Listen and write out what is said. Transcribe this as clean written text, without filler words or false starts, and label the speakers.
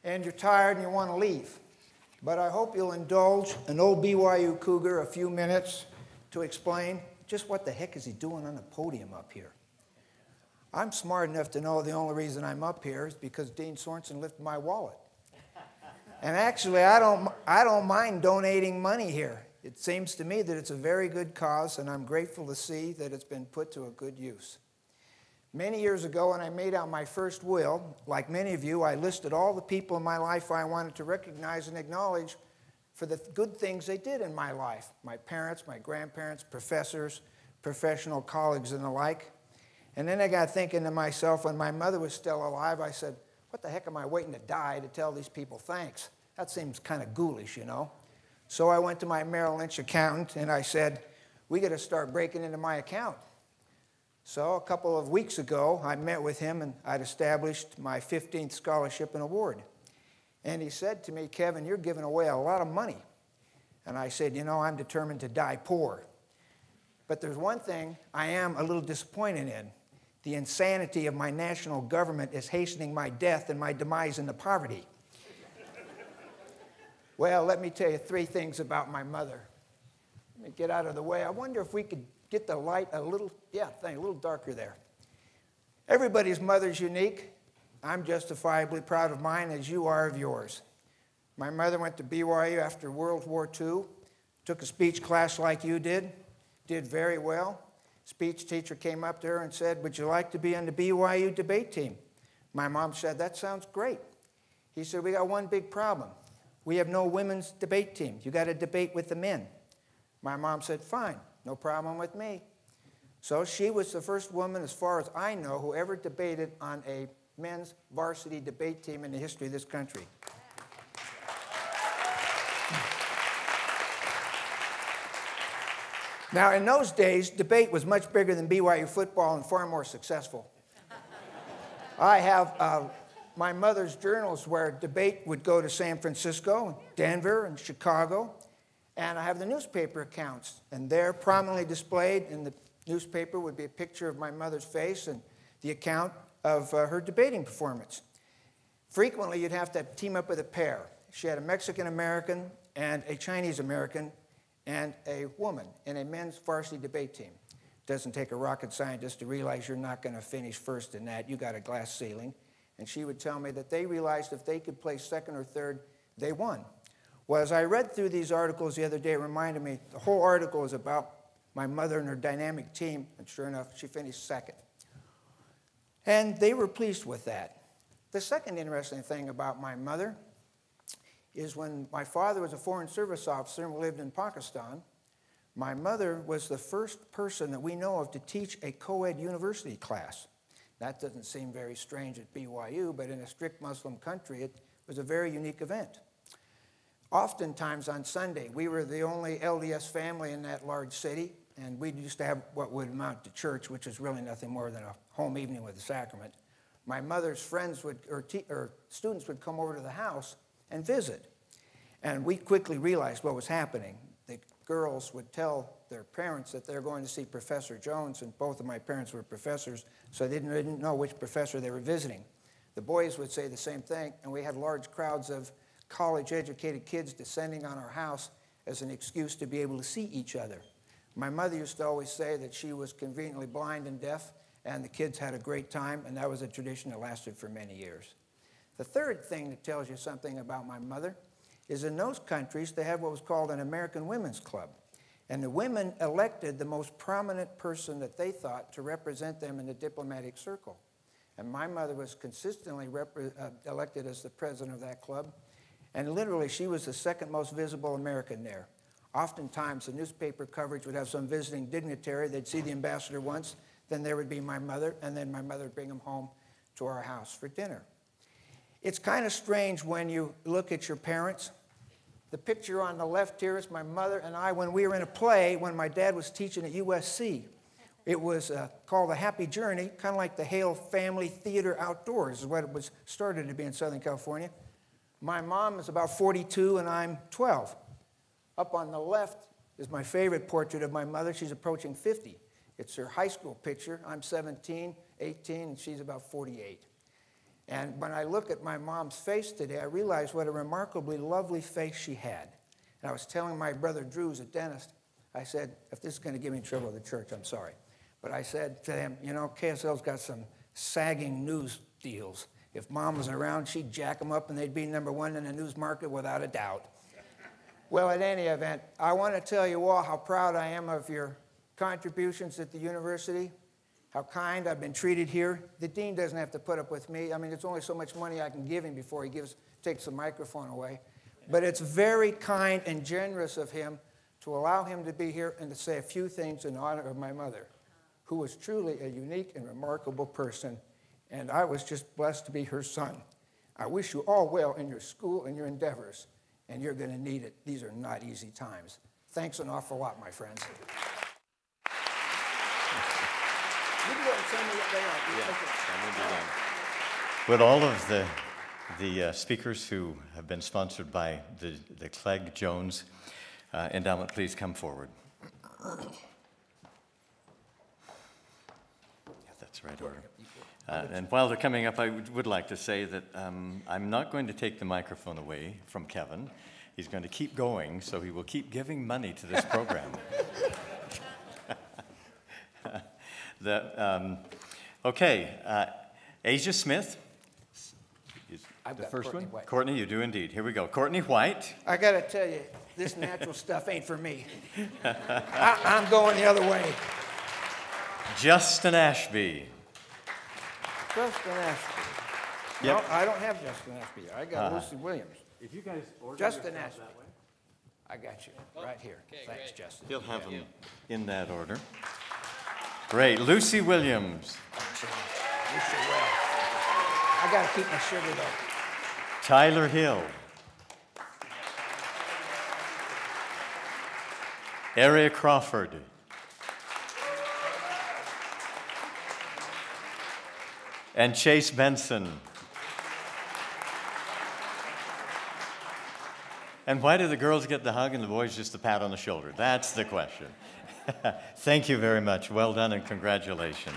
Speaker 1: and you're tired and you want to leave. But I hope you'll indulge an old BYU Cougar a few minutes to explain just what the heck is he doing on the podium up here. I'm smart enough to know the only reason I'm up here is because Dean Sorensen lifted my wallet. And actually, I don't mind donating money here. It seems to me that it's a very good cause, and I'm grateful to see that it's been put to a good use. Many years ago, when I made out my first will, like many of you, I listed all the people in my life I wanted to recognize and acknowledge for the good things they did in my life. My parents, my grandparents, professors, professional colleagues, and the like. And then I got thinking to myself, when my mother was still alive, I said, what the heck am I waiting to die to tell these people thanks? That seems kind of ghoulish, you know. So I went to my Merrill Lynch accountant and I said, we got to start breaking into my account. So a couple of weeks ago, I met with him and I'd established my 15th scholarship and award. And he said to me, Kevin, you're giving away a lot of money. And I said, you know, I'm determined to die poor. But there's one thing I am a little disappointed in. The insanity of my national government is hastening my death and my demise into poverty. Well, let me tell you 3 things about my mother. Let me get out of the way. I wonder if we could get the light a little, a little darker there. Everybody's mother's unique. I'm justifiably proud of mine as you are of yours. My mother went to BYU after World War II, took a speech class like you did very well. Speech teacher came up to her and said, would you like to be on the BYU debate team? My mom said, that sounds great. He said, we got one big problem. We have no women's debate team. You got to debate with the men. My mom said, fine, no problem with me. So she was the first woman, as far as I know, who ever debated on a men's varsity debate team in the history of this country. Now, in those days, debate was much bigger than BYU football and far more successful. I have my mother's journals where debate would go to San Francisco, Denver, and Chicago. And I have the newspaper accounts. And there, prominently displayed in the newspaper, would be a picture of my mother's face and the account of her debating performance. Frequently, you'd have to team up with a pair. She had a Mexican-American and a Chinese-American and a woman in a men's varsity debate team. It doesn't take a rocket scientist to realize you're not going to finish first in that. You got a glass ceiling. And she would tell me that they realized if they could place second or third, they won. Well, as I read through these articles the other day, it reminded me the whole article is about my mother and her dynamic team, and sure enough, she finished second. And they were pleased with that. The second interesting thing about my mother is when my father was a Foreign Service officer and we lived in Pakistan, my mother was the first person that we know of to teach a co-ed university class. That doesn't seem very strange at BYU, but in a strict Muslim country, it was a very unique event. Oftentimes on Sunday, we were the only LDS family in that large city, and we used to have what would amount to church, which is really nothing more than a home evening with the sacrament. My mother's friends or students would come over to the house and visit. And we quickly realized what was happening. The girls would tell their parents that they're going to see Professor Jones, and both of my parents were professors, so they didn't know which professor they were visiting. The boys would say the same thing, and we had large crowds of college-educated kids descending on our house as an excuse to be able to see each other. My mother used to always say that she was conveniently blind and deaf, and the kids had a great time, and that was a tradition that lasted for many years. The third thing that tells you something about my mother is in those countries, they had what was called an American Women's Club. And the women elected the most prominent person that they thought to represent them in the diplomatic circle. And my mother was consistently elected as the president of that club. And literally, she was the second most visible American there. Oftentimes, the newspaper coverage would have some visiting dignitary. They'd see the ambassador once, then there would be my mother, and then my mother would bring him home to our house for dinner. It's kind of strange when you look at your parents. The picture on the left here is my mother and I when we were in a play when my dad was teaching at USC. It was called A Happy Journey, kind of like the Hale Family Theater Outdoors is what it was started to be in Southern California. My mom is about 42 and I'm 12. Up on the left is my favorite portrait of my mother. She's approaching 50. It's her high school picture. I'm 17, 18, and she's about 48. And when I look at my mom's face today, I realize what a remarkably lovely face she had. And I was telling my brother Drew, who's a dentist, I said, if this is going to give me trouble at the church, I'm sorry. But I said to him, you know, KSL's got some sagging news deals. If Mom was around, she'd jack them up and they'd be #1 in the news market without a doubt. Well, at any event, I want to tell you all how proud I am of your contributions at the university, how kind I've been treated here. The dean doesn't have to put up with me. I mean, it's only so much money I can give him before he takes the microphone away. But it's very kind and generous of him to allow him to be here and to say a few things in honor of my mother, who was truly a unique and remarkable person, and I was just blessed to be her son. I wish you all well in your school and your endeavors, and you're going to need it. These are not easy times. Thanks an awful lot, my friends. You can go and tell me what they are.
Speaker 2: Would all of the speakers who have been sponsored by the Clegg Jones Endowment please come forward? Yeah, that's the right order. And while they're coming up, I would like to say that I'm not going to take the microphone away from Kevin. He's going to keep going, so he will keep giving money to this program. Asia Smith. The first one?
Speaker 1: White.
Speaker 2: Courtney, you do indeed. Here we go. Courtney White.
Speaker 1: I got to tell you, this natural stuff ain't for me. I'm going the other way.
Speaker 2: Justin Ashby.
Speaker 1: Justin Ashby.
Speaker 2: Yep.
Speaker 1: No, I don't have Justin Ashby. I got Lucy Williams.
Speaker 2: If you guys order
Speaker 1: Justin Ashby. That way. I got you right here. Okay, thanks, great. Justin.
Speaker 2: He'll have them in that order. Great. Lucy Williams.
Speaker 1: Lucy Williams. I got to keep my sugar, though.
Speaker 2: Tyler Hill. Aria Crawford. And Chase Benson. And why do the girls get the hug and the boys just the pat on the shoulder? That's the question. Thank you very much. Well done and congratulations.